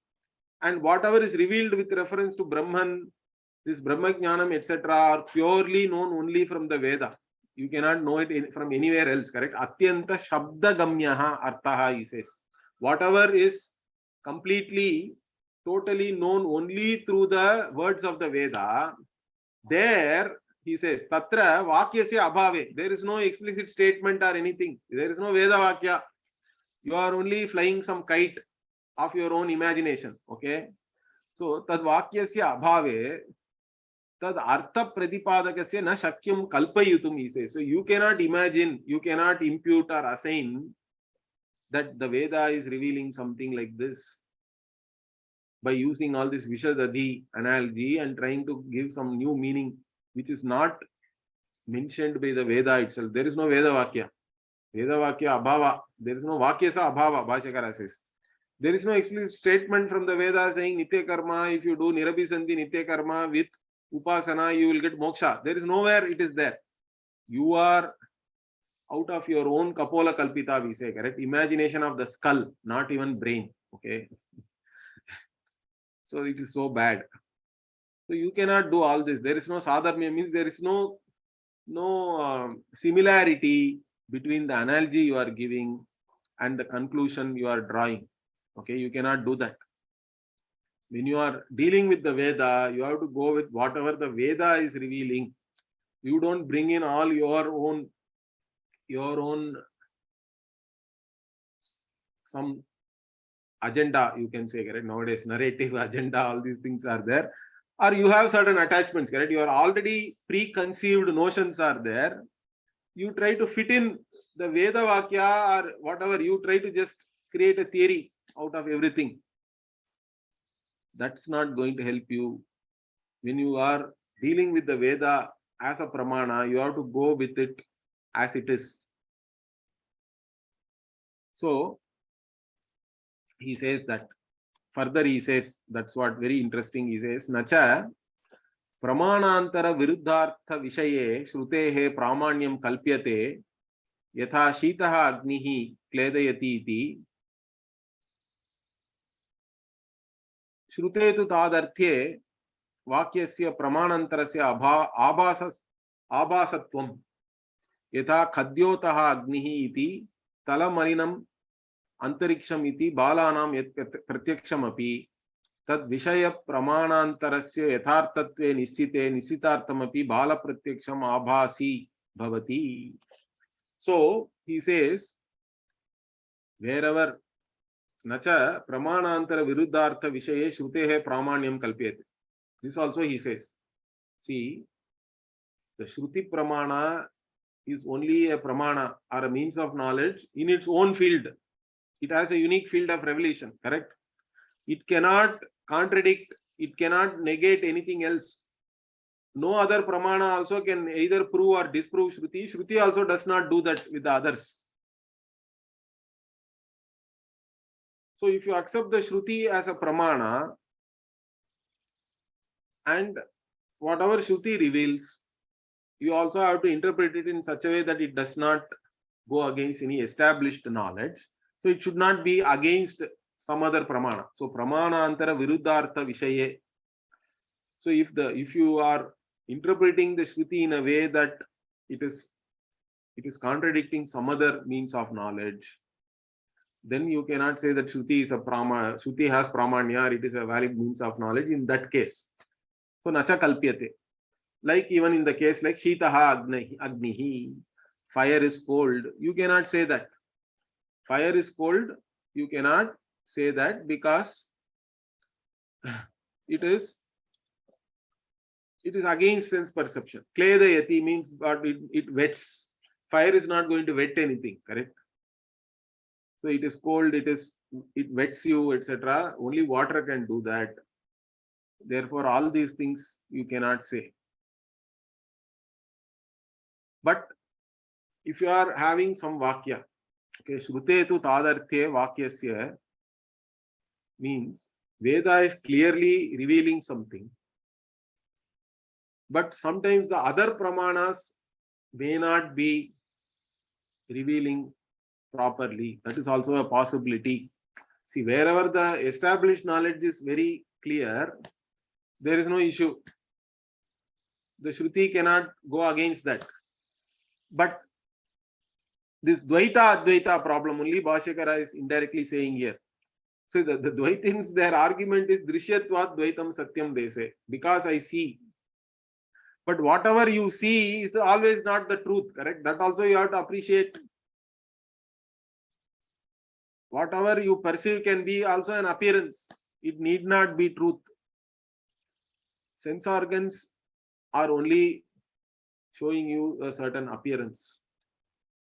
and whatever is revealed with reference to Brahman, this Brahma Jnanam, etc., are purely known only from the Veda. You cannot know it from anywhere else, correct? Atyanta shabda gamyaha artaha, he says. Whatever is completely, totally known only through the words of the Veda, there, he says, tatra vakyasya abhave. There is no explicit statement or anything. There is no Veda Vakya. You are only flying some kite of your own imagination. Okay. So, tad vakyasya abhave, tad artha pradipadakasya na shakyam kalpayutum, he says. So, you cannot imagine, you cannot impute or assign that the Veda is revealing something like this by using all this Vishadadhi analogy and trying to give some new meaning which is not mentioned by the Veda itself. There is no Veda Vakya. Veda Vakya abhava. There is no Vakyasa abhava, Bhashyakara says. There is no explicit statement from the Veda saying Nitya Karma, if you do Nirabhisanti Nitya Karma with Upasana, you will get moksha. There is nowhere it is there. You are out of your own Kapola Kalpita, we say, correct? Imagination of the skull, not even brain. Okay. So it is so bad. So you cannot do all this. There is no sadharmya, means there is no similarity between the analogy you are giving and the conclusion you are drawing. Okay, you cannot do that. When you are dealing with the Veda, you have to go with whatever the Veda is revealing. You don't bring in all your own some agenda, you can say, correct? Nowadays, narrative agenda, all these things are there. Or you have certain attachments, correct? Your already preconceived notions are there. You try to fit in the Veda Vakya or whatever, you try to just create a theory out of everything. That's not going to help you. When you are dealing with the Veda as a pramana, you have to go with it as it is. So, he says that. Further he says, that's what very interesting, he says, Nacha pramanantara viruddhartha vishaye shrutehe pramanyam kalpyate yatha shitaha agnihi kledayati iti shrutetu tadarthye vakyasya pramanantarasya abhasatvam yatha khadyotaha agnihi iti talamalinam antariksham iti balanam yat pratyaksham api tad vishaya pramanantarasya yathartatve nishchite nishchitartamapi bala pratyaksham abhasi bhavati. So he says, wherever nacha pramanantara viruddhartha vishaye shrutehe pramanyam kalpyate. This also he says. See, the Shruti Pramana is only a Pramana or a means of knowledge in its own field. It has a unique field of revelation, correct? It cannot contradict, it cannot negate anything else. No other Pramana also can either prove or disprove Shruti. Shruti also does not do that with the others. So if you accept the Shruti as a Pramana, and whatever Shruti reveals, you also have to interpret it in such a way that it does not go against any established knowledge. So it should not be against some other pramana. So pramana antara viruddhartha vishaye. So if you are interpreting the Shruti in a way that it is contradicting some other means of knowledge, then you cannot say that Shruti is a Prama, Shruti has Pramanya, it is a valid means of knowledge in that case. So nacha kalpyate. Like even in the case like Shitaha Agnihi, fire is cold, you cannot say that. Fire is cold, you cannot say that because it is against sense perception. Kledayati means but it wets. Fire is not going to wet anything, correct? So it is cold, it wets you, etc. Only water can do that. Therefore, all these things you cannot say. But if you are having some vakya, okay, Shrutetu tadarthye vakyasya means Veda is clearly revealing something. But sometimes the other pramanas may not be revealing properly. That is also a possibility. See, wherever the established knowledge is very clear, there is no issue. The Shruti cannot go against that. But this Dvaita Advaita problem only Bhashyakara is indirectly saying here. So the Dvaitins, their argument is Drishyatvat Dvaitam Satyam, they say, because I see. But whatever you see is always not the truth, correct? That also you have to appreciate. Whatever you perceive can be also an appearance. It need not be truth. Sense organs are only showing you a certain appearance.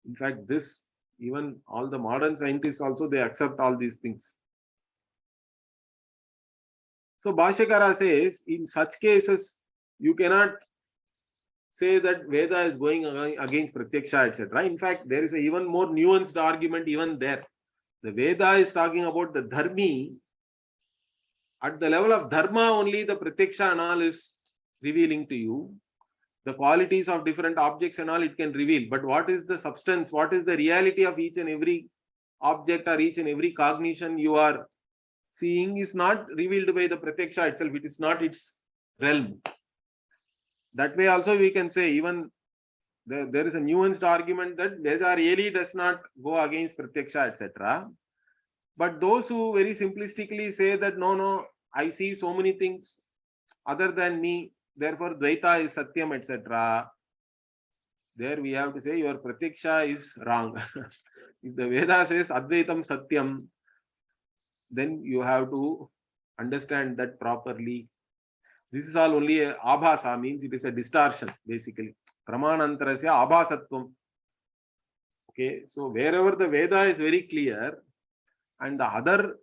In fact, this, even all the modern scientists also, they accept all these things. So Bhashyakara says, in such cases, you cannot say that Veda is going against Pratyaksha, etc. In fact, there is an even more nuanced argument even there. The Veda is talking about the dharmi. At the level of dharma only, the Pratyaksha and all is revealing to you. The qualities of different objects and all it can reveal. But what is the substance? What is the reality of each and every object or each and every cognition you are seeing is not revealed by the Pratyaksha itself. It is not its realm. That way also we can say, even there is a nuanced argument that Veda really does not go against Pratyaksha, etc. But those who very simplistically say that no, I see so many things other than me, therefore Dvaita is Satyam, etc. There we have to say your Pratyaksha is wrong. If the Veda says Advaitam Satyam, then you have to understand that properly. This is all only a abhasa, means it is a distortion basically. Pramanantarasya abhasatvam. Okay, so wherever the Veda is very clear and the other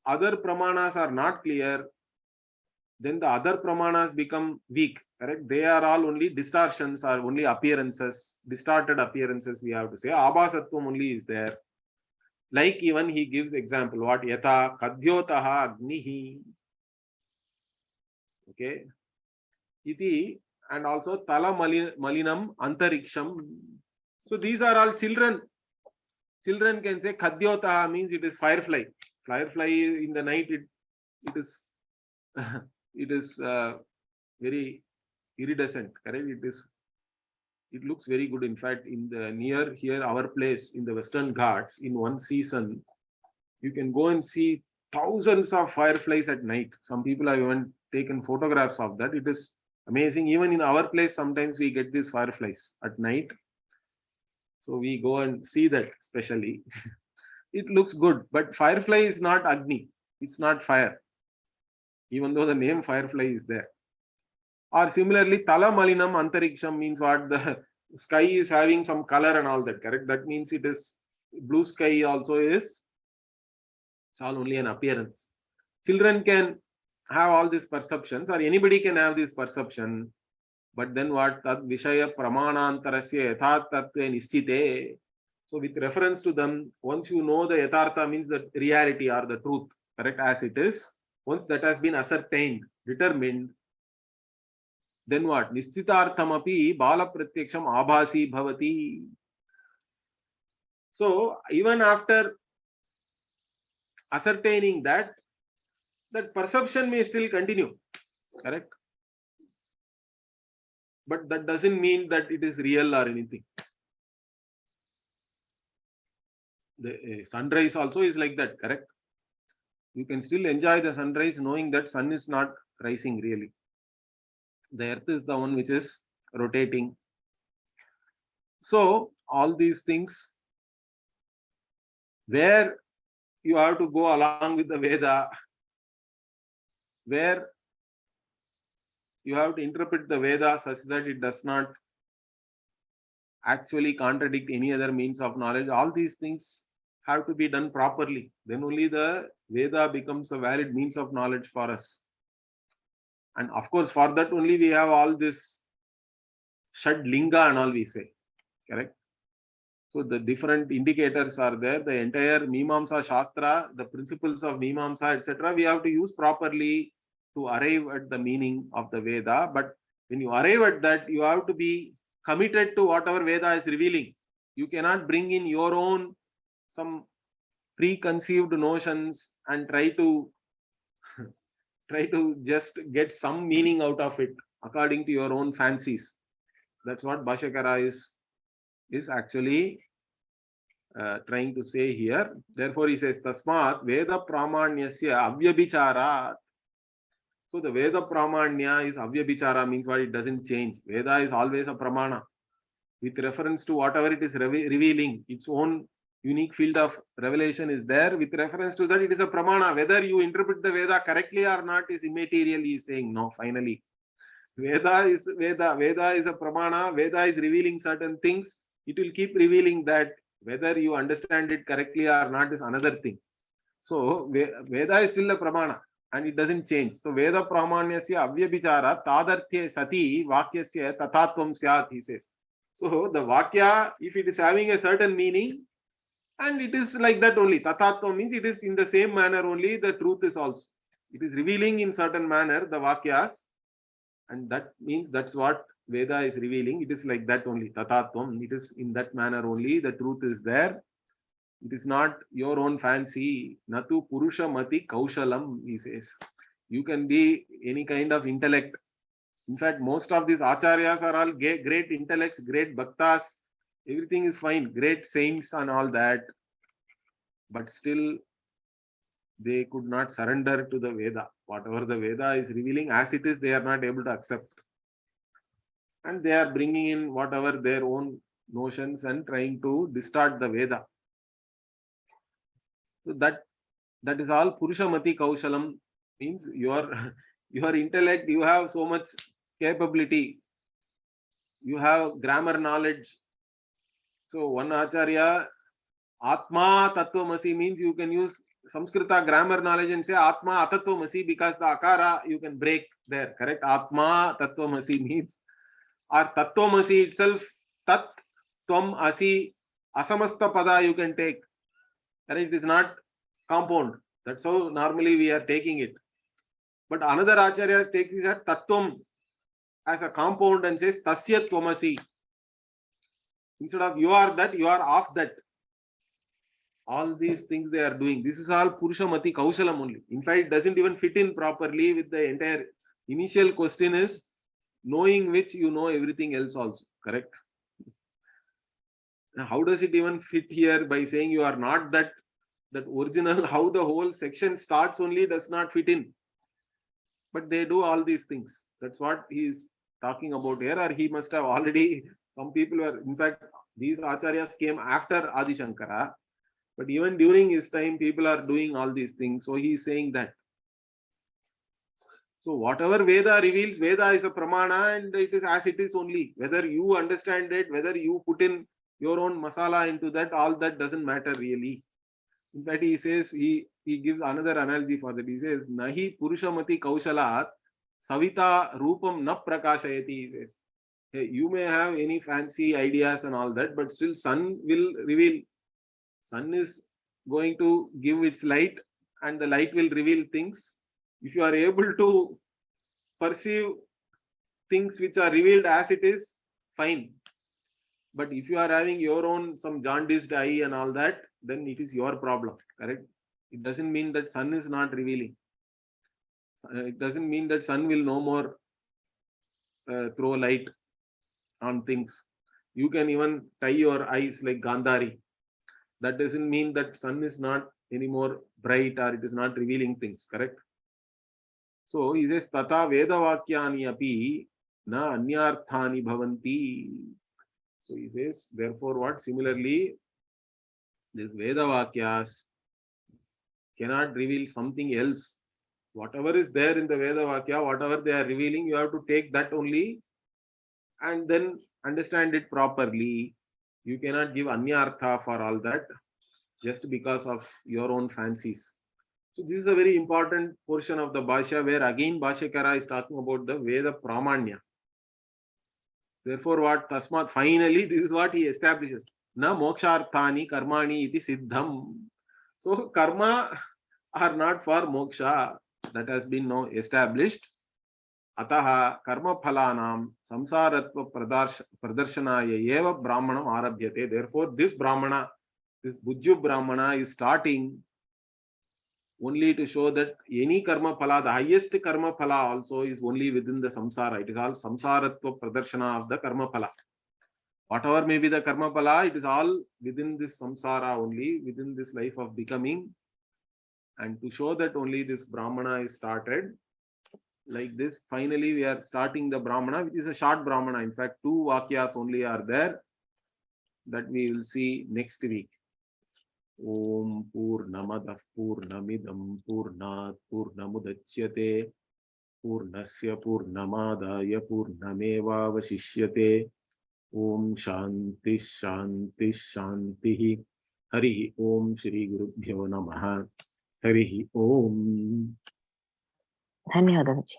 pramanas are not clear, then the other pramanas become weak, correct? They are all only distortions, or only appearances, distorted appearances, we have to say. Abhasatvam only is there. Like even he gives example, what yata kadyotaha agnihi. Okay. Iti, and also tala malinam antariksham. So these are all children. Children can say kadyotaha means it is firefly. Firefly in the night, it is it is very iridescent, correct? It looks very good. In fact, in the near here our place in the Western Ghats, in one season you can go and see thousands of fireflies at night. Some people have even taken photographs of that. It is amazing. Even in our place sometimes we get these fireflies at night, so we go and see that specially. It looks good, but firefly is not agni, it's not fire, even though the name firefly is there. Or similarly, tala malinam antariksham means what? The sky is having some color and all that, correct? That means it is blue sky also is, it's all only an appearance. Children can have all these perceptions, or anybody can have this perception, but then what? Tad vishaya pramanantarasya yathartatve nishchite. So with reference to them, once you know the yathartha means the reality or the truth, correct, as it is, once that has been ascertained, determined, then what? Nishchitarthamapi bala pratyaksham abhasi bhavati. So even after ascertaining that, that perception may still continue, correct? But that doesn't mean that it is real or anything. The sunrise also is like that, correct? You can still enjoy the sunrise knowing that sun is not rising really. The earth is the one which is rotating. So all these things, where you have to go along with the Veda, where you have to interpret the Veda such that it does not actually contradict any other means of knowledge. All these things have to be done properly. Then only the Veda becomes a valid means of knowledge for us. And of course, for that only we have all this Shad Linga and all we say, correct? So the different indicators are there. The entire Mimamsa Shastra, the principles of Mimamsa, etc., we have to use properly to arrive at the meaning of the Veda. But when you arrive at that, you have to be committed to whatever Veda is revealing. You cannot bring in your own some preconceived notions and try to just get some meaning out of it according to your own fancies. That's what Bhashyakara is actually trying to say here. Therefore, he says, Tasmat Veda Pramanyasya Avyabhicharat. So the Veda Pramanya is Avyabhichara, means what? It doesn't change. Veda is always a Pramana. With reference to whatever it is revealing, its own unique field of revelation is there. With reference to that, it is a Pramana. Whether you interpret the Veda correctly or not is immaterial, he is saying. No, finally. Veda is Veda. Veda is a Pramana. Veda is revealing certain things. It will keep revealing that. Whether you understand it correctly or not is another thing. So Veda is still a Pramana and it doesn't change. So Veda Pramanyasya Avyabhichara Tadarthye Sati Vakyasya Tatatvam Syat, he says. So the Vakya, if it is having a certain meaning, and it is like that only. Tatatvam means it is in the same manner only, the truth is also. It is revealing in certain manner the Vakyas, and that means that's what Veda is revealing. It is like that only. Tatatvam. It is in that manner only. The truth is there. It is not your own fancy. Natu Purusha Mati Kaushalam, he says. You can be any kind of intellect. In fact, most of these acharyas are all great intellects, great bhaktas. Everything is fine. Great saints and all that. But still, they could not surrender to the Veda. Whatever the Veda is revealing as it is, they are not able to accept. And they are bringing in whatever their own notions and trying to distort the Veda. So that is all. Purushamati Kaushalam means your intellect, you have so much capability, you have grammar knowledge. So one Acharya, Atma Tattvamasi means you can use Samskrita grammar knowledge and say Atma Atatvamasi, because the Akara you can break there, correct? Atma Tattvamasi means, or Tattvamasi itself, Tat Tvam Asi, Asamasta Pada you can take. Correct? It is not compound. That's how normally we are taking it. But another Acharya takes it as Tattvam as a compound and says Tasya Tvamasi. Instead of you are that, you are of that. All these things they are doing. This is all Purushamati Kaushalam only. In fact, it doesn't even fit in properly with the entire initial question is knowing which you know everything else also. Correct? How does it even fit here by saying you are not that original? How the whole section starts only does not fit in. But they do all these things. That's what he is talking about here, or he must have already, some people were, in fact, these acharyas came after Adi Shankara, but even during his time, people are doing all these things. So he is saying that. So whatever Veda reveals, Veda is a pramana and it is as it is only. Whether you understand it, whether you put in your own masala into that, all that doesn't matter really. In fact, he says, he gives another analogy for that. He says, Nahi Purushamati Kaushalat Savita Rupam na Prakashayati. He says, hey, you may have any fancy ideas and all that, but still sun will reveal. Sun is going to give its light and the light will reveal things. If you are able to perceive things which are revealed as it is, fine. But if you are having your own some jaundiced eye and all that, then it is your problem. Correct? It doesn't mean that sun is not revealing. It doesn't mean that sun will no more throw light on things. You can even tie your eyes like Gandhari. That doesn't mean that sun is not anymore bright or it is not revealing things. Correct? So he says, Tata Vedavakyani api na anyarthani bhavanti. So he says, therefore what? Similarly, these Vedavakyas cannot reveal something else. Whatever is there in the Vedavakya, whatever they are revealing, you have to take that only and then understand it properly. You cannot give anyartha for all that just because of your own fancies. So this is a very important portion of the Bhashya where again Bhashyakara is talking about the Veda Pramanya. Therefore what? Tasmat, finally this is what he establishes. Na moksharthani karmani iti siddham. So karma are not for moksha. That has been now established. Ataha karma phalanam samsaratva pradarshanaaya eva brahmanam arabhyate. Therefore this brahmana, this Bhujyu brahmana is starting only to show that any karma phala, the highest karma phala also is only within the samsara. It is all samsaratva pradarshana of the karma phala. Whatever may be the karma phala, it is all within this samsara only, within this life of becoming. And to show that only this brahmana is started like this. Finally, we are starting the brahmana, which is a short brahmana. In fact, 2 vakyas only are there that we will see next week. Om Purnamadah Purnamidam Purnat Purnamudachyate Purnasya Purnamadaya Purnameva Vashishyate. Om Shanti Shanti Shanti. Hari Om Shri Gurubhyo Namaha. Hari Om. धन्यवाद जी.